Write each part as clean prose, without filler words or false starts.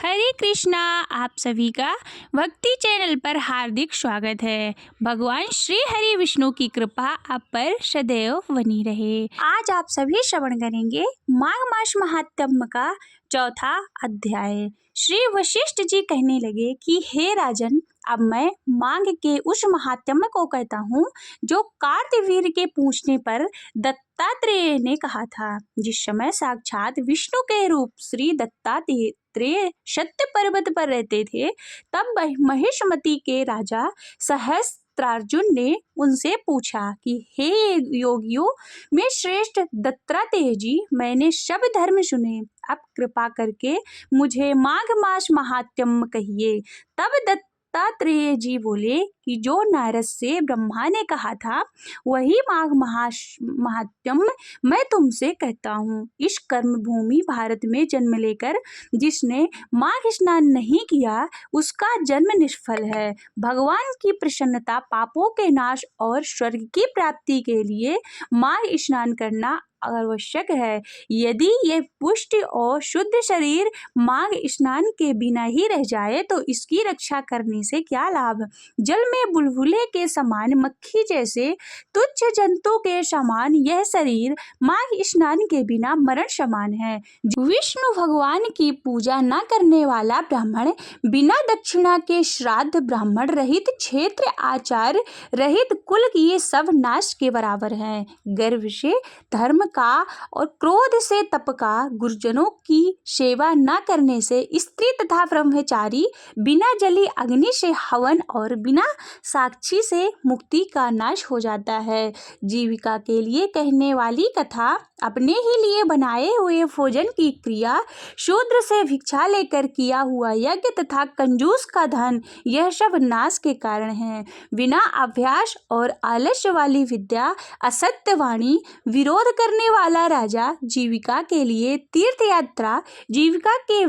हरे कृष्णा। आप सभी का भक्ति चैनल पर हार्दिक स्वागत है। भगवान श्री हरि विष्णु की कृपा आप पर सदैव बनी रहे। आज आप सभी श्रवण करेंगे माघ मास महात्म्य का चौथा अध्याय। श्री वशिष्ठ जी कहने लगे कि हे राजन, अब मैं माघ के उस महात्म्य को कहता हूँ जो कार्तवीर्य के पूछने पर दत्तात्रेय ने कहा था। जिस समय साक्षात विष्णु के रूप श्री दत्तात्रेय सत्य पर्वत पर रहते थे, तब महिष्मती के राजा सहस्त्रार्जुन ने उनसे पूछा कि हे योगियों में श्रेष्ठ दत्तात्रेय जी, मैंने सब धर्म सुने, अब कृपा करके मुझे माघ मास महात्म्य कहिए। तब दत्तात्रेय जी बोले कि जो नारद से ब्रह्मा ने कहा था वही माघ महात्म्य मैं तुमसे कहता हूँ। इस कर्म भूमि भारत में जन्म लेकर जिसने माघ स्नान नहीं किया उसका जन्म निष्फल है। भगवान की प्रसन्नता, पापों के नाश और स्वर्ग की प्राप्ति के लिए माघ स्नान करना आवश्यक है। यदि ये पुष्ट और शुद्ध शरीर माघ स्नान के बिना ही रह जाए तो इसकी रक्षा करने से क्या लाभ। जल में बुलबुले के समान, मक्खी जैसे तुच्छ जंतु के समान यह शरीर माघ स्नान के बिना मरण समान है। विष्णु भगवान की पूजा न करने वाला ब्राह्मण, बिना दक्षिणा के श्राद्ध, ब्राह्मण रहित क्षेत्र, आचार रहित कुल, ये सब नाश के बराबर हैं। गर्व से धर्म का और क्रोध से तप का, गुरुजनों की सेवा न करने से स्त्री तथा ब्रह्मचारी, बिना जली अग्नि से हवन और बिना साक्षी से मुक्ति का नाश हो जाता है। जीविका के लिए कहने वाली कथा, अपने ही लिए बनाए हुए भोजन की क्रिया, शूद्र से भिक्षा लेकर किया हुआ यज्ञ तथा कंजूस का धन, यह सब नाश के कारण है। बिना अभ्यास और आलस्य वाली विद्या, असत्य वाणी, विरोध करने वाला राजा, जीविका के लिए तीर्थ यात्रा, जीविका के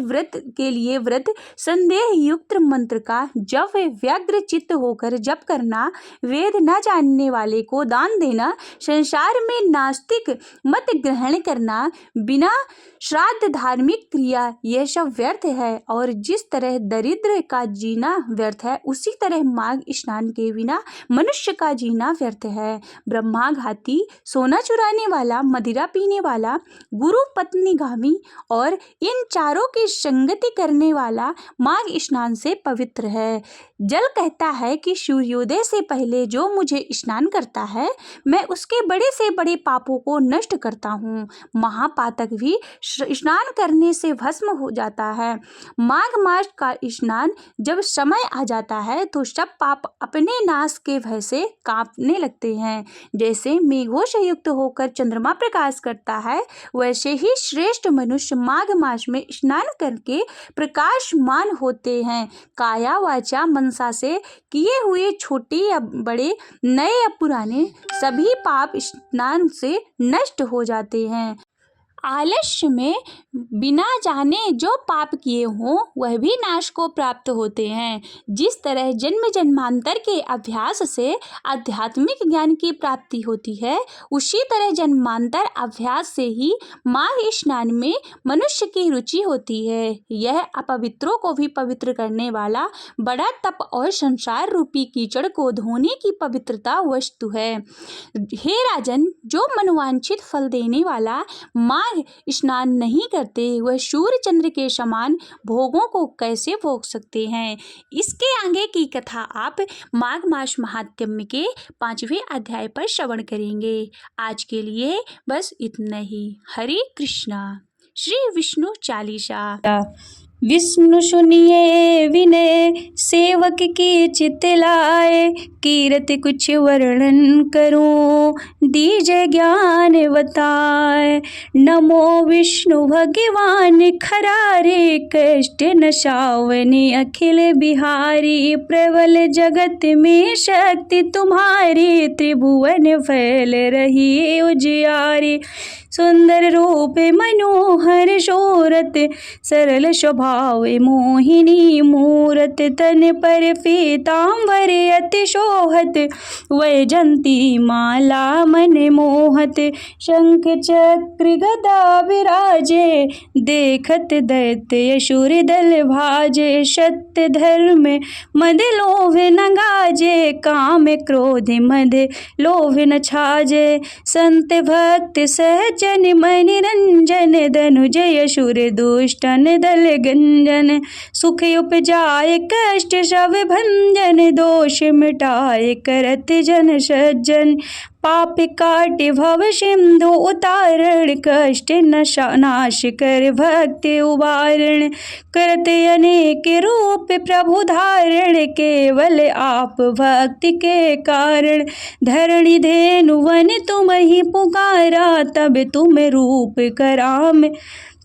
व्रत, संदेह युक्त मंत्र का जब व्यग्र चित्त होकर जप करना, वेद न जानने वाले को दान देना, संसार में नास्तिक मत ग्रहण करना, बिना श्राद्ध धार्मिक क्रिया, यह सब व्यर्थ है। और जिस तरह दरिद्र का जीना व्यर्थ है, उसी तरह माघ स्नान के बिना मनुष्य का जीना व्यर्थ है। ब्रह्माघाती, सोना चुराने वाला, मदिरा पीने वाला, गुरु पत्नीगामी और इन चारों की संगति करने वाला माघ स्नान से पवित्र है। जल कहता है कि सूर्योदय से पहले जो मुझे स्नान करता है, मैं उसके बड़े से बड़े पापों को नष्ट करता हूँ। महापातक भी स्नान करने से भस्म हो जाता है। माघ मास का स्नान जब समय आ जाता है तो सब पाप अपने नाश के भय से कांपने लगते हैं। जैसे मेघों से युक्त होकर चंद्रमा प्रकाश करता है, वैसे ही श्रेष्ठ मनुष्य माघ मास में स्नान करके प्रकाशमान होते हैं। काया वाचा मनसा से किए हुए छोटे या बड़े, नए या पुराने, सभी पाप स्नान से नष्ट हो जाते हैं। आलस्य में बिना जाने जो पाप किए हों वह भी नाश को प्राप्त होते हैं। जिस तरह जन्म जन्मांतर के अभ्यास से आध्यात्मिक ज्ञान की प्राप्ति होती है, उसी तरह जन्मांतर अभ्यास से ही माघ स्नान में मनुष्य की रुचि होती है। यह अपवित्रों को भी पवित्र करने वाला बड़ा तप और संसार रूपी कीचड़ को धोने की पवित्रता वस्तु है। हे राजन, जो मनोवांछित फल देने वाला माघ स्नान नहीं करते, वह सूर्य चंद्र के समान भोगों को कैसे भोग सकते हैं। इसके आगे की कथा आप माघ मास महात्म्य के 5वें अध्याय पर श्रवण करेंगे। आज के लिए बस इतना ही। हरे कृष्णा। श्री विष्णु चालीसा। विष्णु सुनिए विनय, सेवक की चित लाए, कीरत कुछ वर्णन करूं, दीजय ज्ञान बताए। नमो विष्णु भगवान खरारे, कष्ट नशावनी अखिल बिहारी, प्रबल जगत में शक्ति तुम्हारी, त्रिभुवन फैल रही उजियारी। सुंदर रूप मनोहर शोरत, सरल स्वभाव मोहिनी मूरत, तन पर पीतांबर अति शोहत, वैजंती माला मन मोहत, शंख चक्र गदा विराजे, देखत दैत्य असुर दल भाजे, सत्य धर्म मद लोभ न गाजे, काम क्रोध मद लोभ न छाजे, संत भक्त सहजन मन रंजन, धनुजय असुर दुष्टन दल गंजन, सुख उपजाए कष्ट सब भंजन, दोष मिटाए करत जन सज्जन, पाप काट भव सिंधु उतारण, कष्ट नाश कर भक्ति उबारण, करते अनेक रूप प्रभु धारण, केवल आप भक्ति के कारण, धरणी धेनु वन तुम ही पुकारा, तब तुम रूप कराम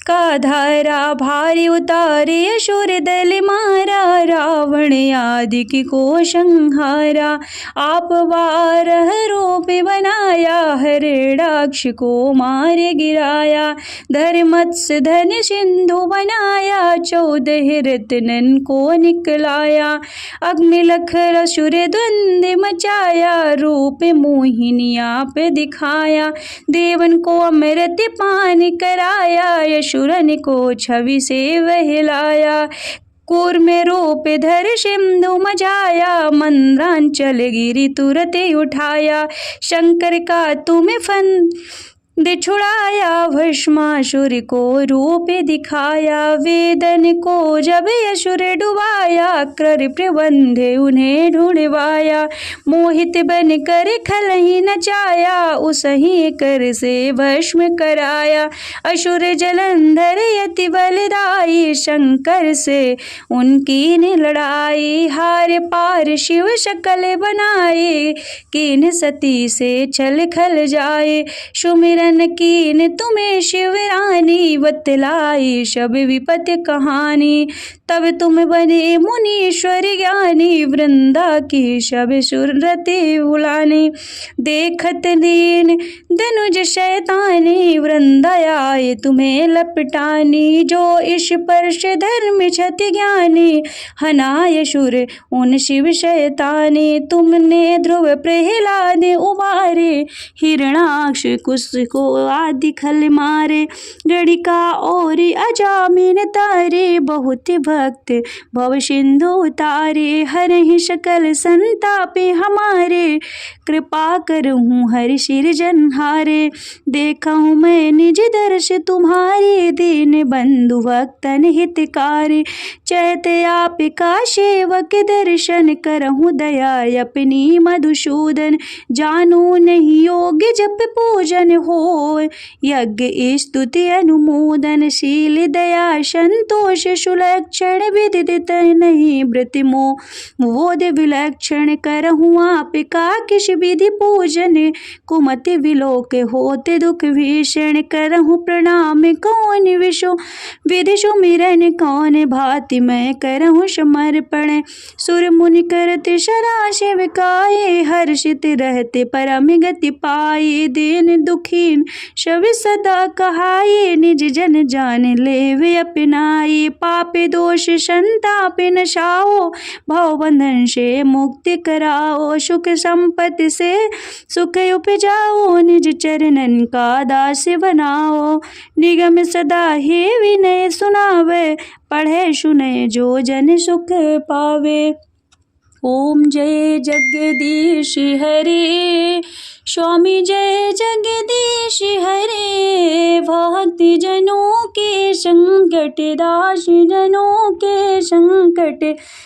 का धारा, भारी उतारे असुर दल मारा, रावण आदि की को संहारा, आप बारह रूप बनाया, हरिणाक्ष को मारे गिराया, धर्मत्स्य धन सिंधु बनाया, 14 रत्नन को निकलाया, अग्निलखर असुर द्वंद्व मचाया, रूप मोहिनी आप दिखाया, देवन को अमृत पान कराया, असुरन को छवि से वहलाया, कूर्म रूप धर सिंधु मचाया, मंद्रांचल गिरि तुरत उठाया, शंकर का तुम्हें फन छुड़ाया, भस्मासुर को रूप दिखाया, वेदन को जब असुर डुबाया, कर प्रबंध उन्हें ढूंढवाया, मोहित बन कर खलहि नचाया, उसही कर से भस्म कराया, असुर जलंधर यति बलदाई, शंकर से उनकी ने लड़ाई, हार पार शिव शकल बनाए, कीन सती से छल खल जाए, सुमिरन कीन तुम्हें शिवरानी, बतलाई सब विपत्ति कहानी, तब तुम बने मुनीश्वर ज्ञानी, वृंदा की सब सुरति भुलानी, देखत दीन धनुज शैतानी, वृंदा आए तुम्हें लपटानी, जो इस स्पर्श धर्म क्षति ज्ञानी, हनाय सुर उन शिव शैतानी, तुमने ध्रुव प्रहलाद उबारे, हिरणाक्ष कुश को आदि खल मारे, गणिका और अजामिन तारे, बहुत भक्त भव सिंधु उतारे, हर ही सकल संतापे हमारे, कृपा करहूँ हरि सिरजनहारे, देखा हूँ मैं निज दर्श तुम्हारे, दीन बंधु भक्तन हितकारी, चैते आप का सेवक दर्शन, करहूँ दया अपनी मधुसूदन, जानू नहीं योग्य जप पूजन हो, यज्ञ स्तुति अनुमोदन, शील दया संतोष सुलक्षण, विदित नहीं वृत्तिमो बोध विलक्षण, करहूँ आप का किस विधि पूजन, कुमति विलोक होते दुख भीषण, करहूँ प्रणाम कौन विषो विधि सुमिरन, कौन भांति मैं करहूँ समर्पण, सुर मुनि करते शरा शिवकाये, हर्षित रहते परम गति पाए, दीन दुखीन शब सदा कहाये, निज जन जान लेवे अपनाई, पाप दोष संताप नशाओ, भव बंधन से मुक्ति कराओ, सुख संपत्ति से सुख उपजाओ, निज चरणन का दास बनाओ, निगम सदा ही विनय सुनावे, पढ़े सुने जो जन सुख पावे। ओम जय जगदीश हरे, स्वामी जय जगदीश हरे, भक्ति जनों के संकट, दास जनों के संकट,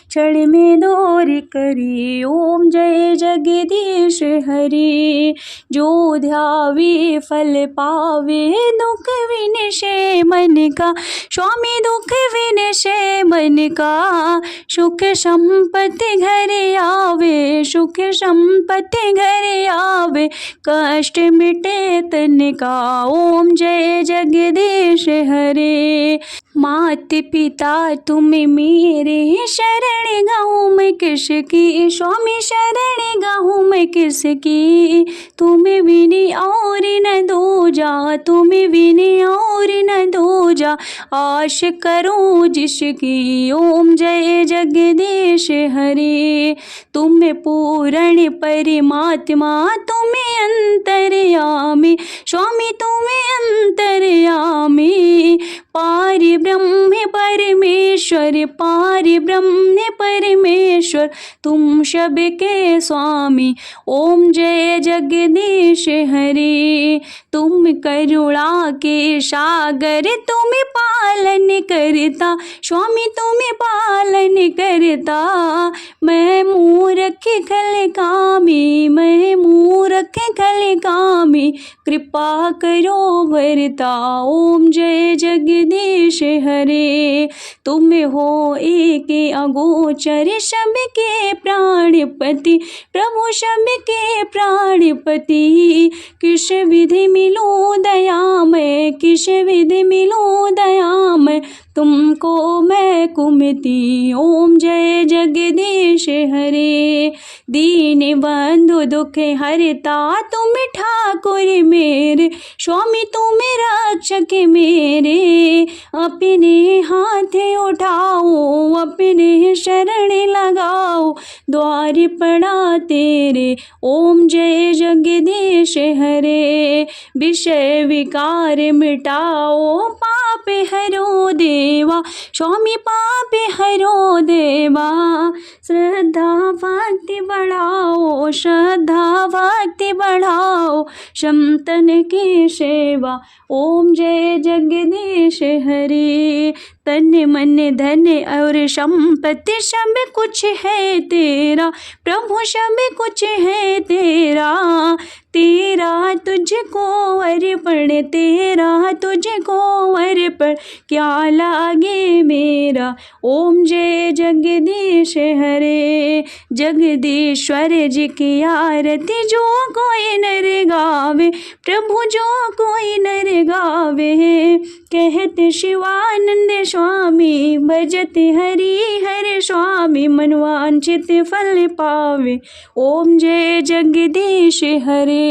क्षण में दूर करी। ओम जय जगदीश हरे, जो ध्यावे फल पावे, दुख विनशे मन का, स्वामी दुख विनशे जीवन का, सुख संपत्ति घर आवे, सुख संपत्ति घर आवे, कष्ट मिटे तन का। ओम जय जगदीश हरे। मात पिता तुम मेरे, शरण गाऊं मैं किसकी, स्वामी शरण गाऊं मैं किसकी। तुम बिनी और न दूजा, तुम बिनी और न दूजा, आश करूं जिसकी। ओम जय जगदीश हरे। तुम पूर्ण परमात्मा, तुम अंतर्यामी, स्वामी तुम अंतर्यामी। पार ब्रह्म परमेश्वर, पार ब्रह्म परमेश्वर, तुम सबके स्वामी। ओम जय जगदीश हरे। तुम करुणा के सागर, तुम पालन करता, स्वामी तुम पालन करता। मैं मूर्ख खल कामी, मैं मूर्ख खल कामी, कृपा करो भरता। ओम जय जगदीश हरे। तुम हो एक अगोचर, सबके प्राणपति, प्रभु सबके प्राणपति। किस विधि मिलूं दया मैं, किस विधि मिलूं दया मैं, तुमको मैं कुमति। ओम जय जगदीश हरे। दीन बंधु दुख हरता, तुम ठाकुर मेरे, स्वामी तुम रक्षक मेरे। अपने हाथ उठाओ, अपने शरण लगाओ, द्वार पड़ा तेरे। ओम जय जगदीश हरे। विषय विकार मिटाओ, पाप हरो देवा, स्वामी पाप हरो देवा। श्रद्धा भक्ति बढ़ाओ, श्रद्धा भक्ति बढ़ाओ, संतन की सेवा। ओम जय जगदीश हरे। तन मन धन और संपत्ति सब कुछ है तेरा, प्रभु सब कुछ है तेरा। तेरा तुझको अर्पण, तेरा तुझको अर्पण, क्या लागे मेरा। ओम जय जगदीश हरे। जगदीश्वर जी की आरती जो कोई नर गावे, प्रभु जो कोई नर गावे। कहते शिवानंद स्वामी, भजते हरि हर स्वामी, मनवांछित फल पावे। ओम जय जगदीश हरे।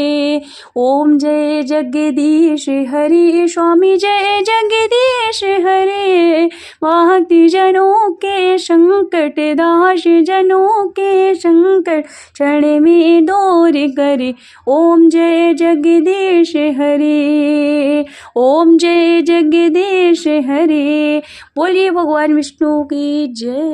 ओम जय जगदीश हरे। स्वामी जय जगदीश हरे। भक्ति जनों के संकट, दास जनों के संकट, क्षण में दूर करे। ओम जय जगदीश हरे। ओम जय जगदीश हरे। बोलिए भगवान विष्णु की जय।